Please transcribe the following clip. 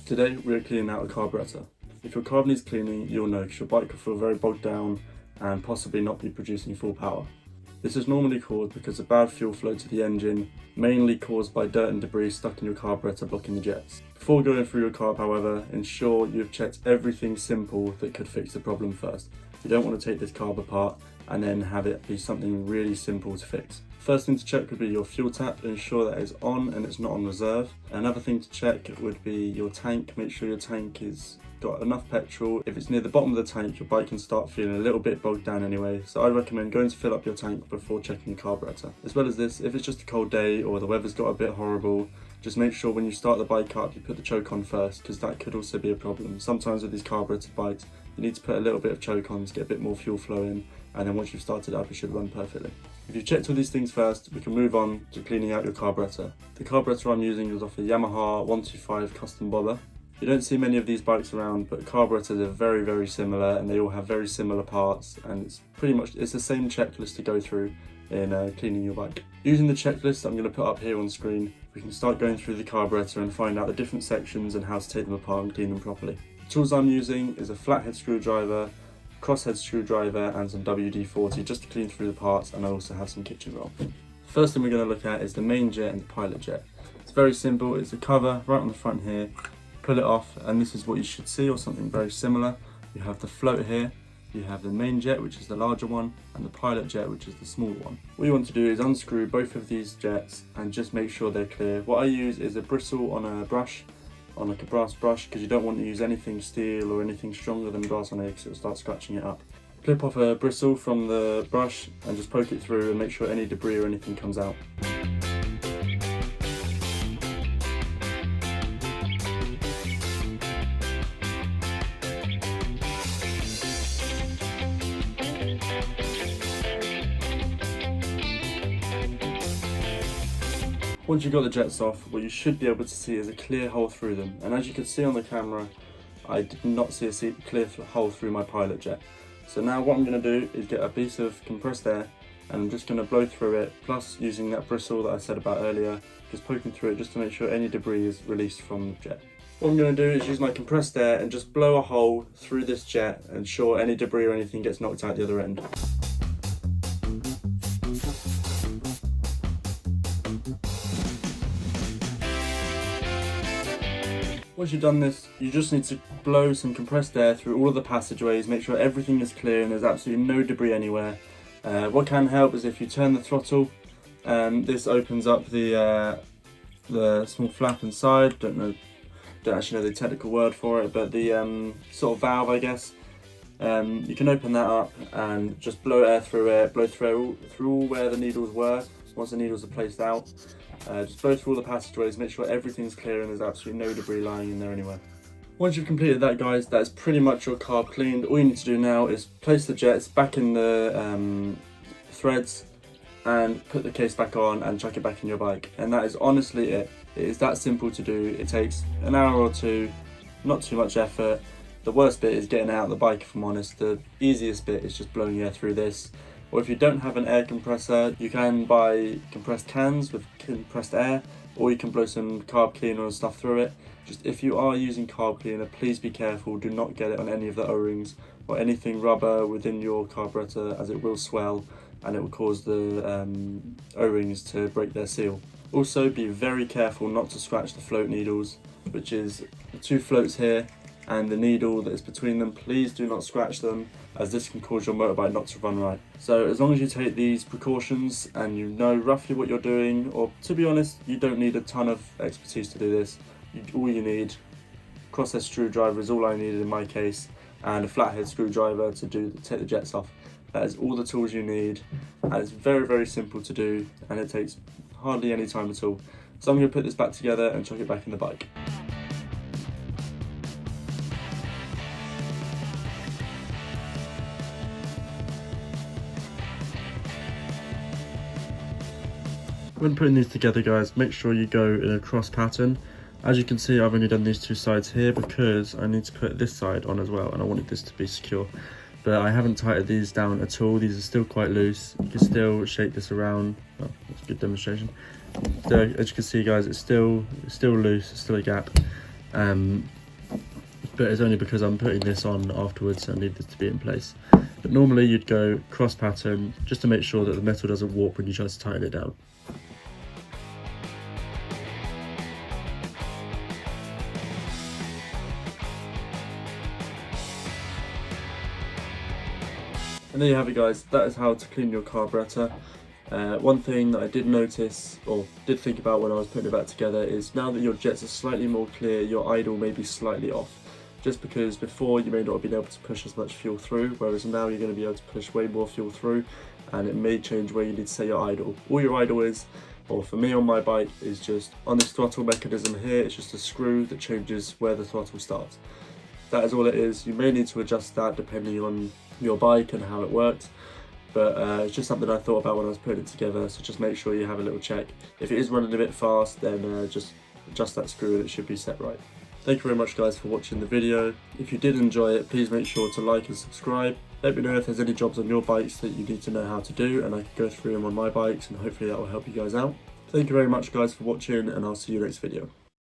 Today we're cleaning out a carburettor. If your carb needs cleaning, you'll know because your bike will feel very bogged down and possibly not be producing full power. This is normally caused because of bad fuel flow to the engine, mainly caused by dirt and debris stuck in your carburettor blocking the jets. Before going through your carb, however, ensure you've checked everything simple that could fix the problem first. You don't want to take this carb apart and then have it be something really simple to fix. First thing to check would be your fuel tap, ensure that it's on and it's not on reserve. Another thing to check would be your tank, make sure your tank is got enough petrol. If it's near the bottom of the tank, your bike can start feeling a little bit bogged down anyway, so I'd recommend going to fill up your tank before checking your carburettor. As well as this, if it's just a cold day or the weather's got a bit horrible, just make sure when you start the bike up you put the choke on first, because that could also be a problem. Sometimes with these carburettor bikes you need to put a little bit of choke on to get a bit more fuel flow in, and then once you've started up it should run perfectly. If you've checked all these things first, we can move on to cleaning out your carburettor. The carburettor I'm using is off a Yamaha 125 custom bobber. You don't see many of these bikes around, but carburettors are very similar and they all have very similar parts, and it's the same checklist to go through in cleaning your bike. Using the checklist I'm going to put up here on screen, we can start going through the carburettor and find out the different sections and how to take them apart and clean them properly. The tools I'm using is a flathead screwdriver, crosshead screwdriver and some WD-40 just to clean through the parts, and I also have some kitchen roll. First thing we're going to look at is the main jet and the pilot jet. It's very simple, it's a cover right on the front here. Pull it off and this is what you should see, or something very similar. You have the float here, you have the main jet, which is the larger one, and the pilot jet, which is the smaller one. What you want to do is unscrew both of these jets and just make sure they're clear. What I use is a bristle on a brush, on like a brass brush, because you don't want to use anything steel or anything stronger than brass on it because it'll start scratching it up. Clip off a bristle from the brush and just poke it through and make sure any debris or anything comes out. Once you've got the jets off, what you should be able to see is a clear hole through them, and as you can see on the camera, I did not see a clear hole through my pilot jet. So now what I'm going to do is get a piece of compressed air and I'm just going to blow through it, plus using that bristle that I said about earlier, just poking through it just to make sure any debris is released from the jet. What I'm going to do is use my compressed air and just blow a hole through this jet and ensure any debris or anything gets knocked out the other end. Once you've done this, you just need to blow some compressed air through all of the passageways, make sure everything is clear and there's absolutely no debris anywhere. What can help is if you turn the throttle, this opens up the small flap inside. Don't actually know the technical word for it, but the sort of valve, I guess. You can open that up and just blow air through it, blow through where the needles were. Once the needles are placed out, just blow through all the passageways, make sure everything's clear and there's absolutely no debris lying in there anywhere. Once you've completed that, guys, that is pretty much your carb cleaned. All you need to do now is place the jets back in the threads and put the case back on and chuck it back in your bike, and that is honestly it. It is that simple to do. It takes an hour or two, not too much effort. The worst bit is getting out of the bike, if I'm honest. The easiest bit is just blowing air through this. Or if you don't have an air compressor, you can buy compressed cans with compressed air, or you can blow some carb cleaner and stuff through it. Just if you are using carb cleaner, please be careful. Do not get it on any of the O-rings or anything rubber within your carburettor, as it will swell and it will cause the O-rings to break their seal. Also, be very careful not to scratch the float needles, which is the two floats here and the needle that is between them. Please do not scratch them, as this can cause your motorbike not to run right. So as long as you take these precautions and you know roughly what you're doing, or to be honest, you don't need a ton of expertise to do this. All you need, crosshead screwdriver is all I needed in my case, and a flathead screwdriver to take the jets off. That is all the tools you need, and it's very simple to do, and it takes hardly any time at all. So I'm going to put this back together and chuck it back in the bike. When putting these together, guys, make sure you go in a cross pattern. As you can see, I've only done these two sides here because I need to put this side on as well, and I wanted this to be secure. But I haven't tightened these down at all. These are still quite loose. You can still shake this around. Oh, that's a good demonstration. So as you can see, guys, it's still loose, it's still a gap. but it's only because I'm putting this on afterwards, so I need this to be in place. But normally you'd go cross pattern just to make sure that the metal doesn't warp when you try to tighten it down. And there you have it, guys. That is how to clean your carburettor. One thing that I did notice, or did think about when I was putting it back together, is now that your jets are slightly more clear, your idle may be slightly off. Just because before you may not have been able to push as much fuel through, whereas now you're going to be able to push way more fuel through, and it may change where you need to set your idle. All your idle is, or for me on my bike, is just on this throttle mechanism here, it's just a screw that changes where the throttle starts. That is all it is. You may need to adjust that depending on your bike and how it works, but it's just something I thought about when I was putting it together, so just make sure you have a little check. If it is running a bit fast, then just adjust that screw and it should be set right. Thank you very much, guys, for watching the video. If you did enjoy it, please make sure to like and subscribe. Let me know if there's any jobs on your bikes that you need to know how to do, and I can go through them on my bikes, and hopefully that will help you guys out. Thank you very much, guys, for watching, and I'll see you next video.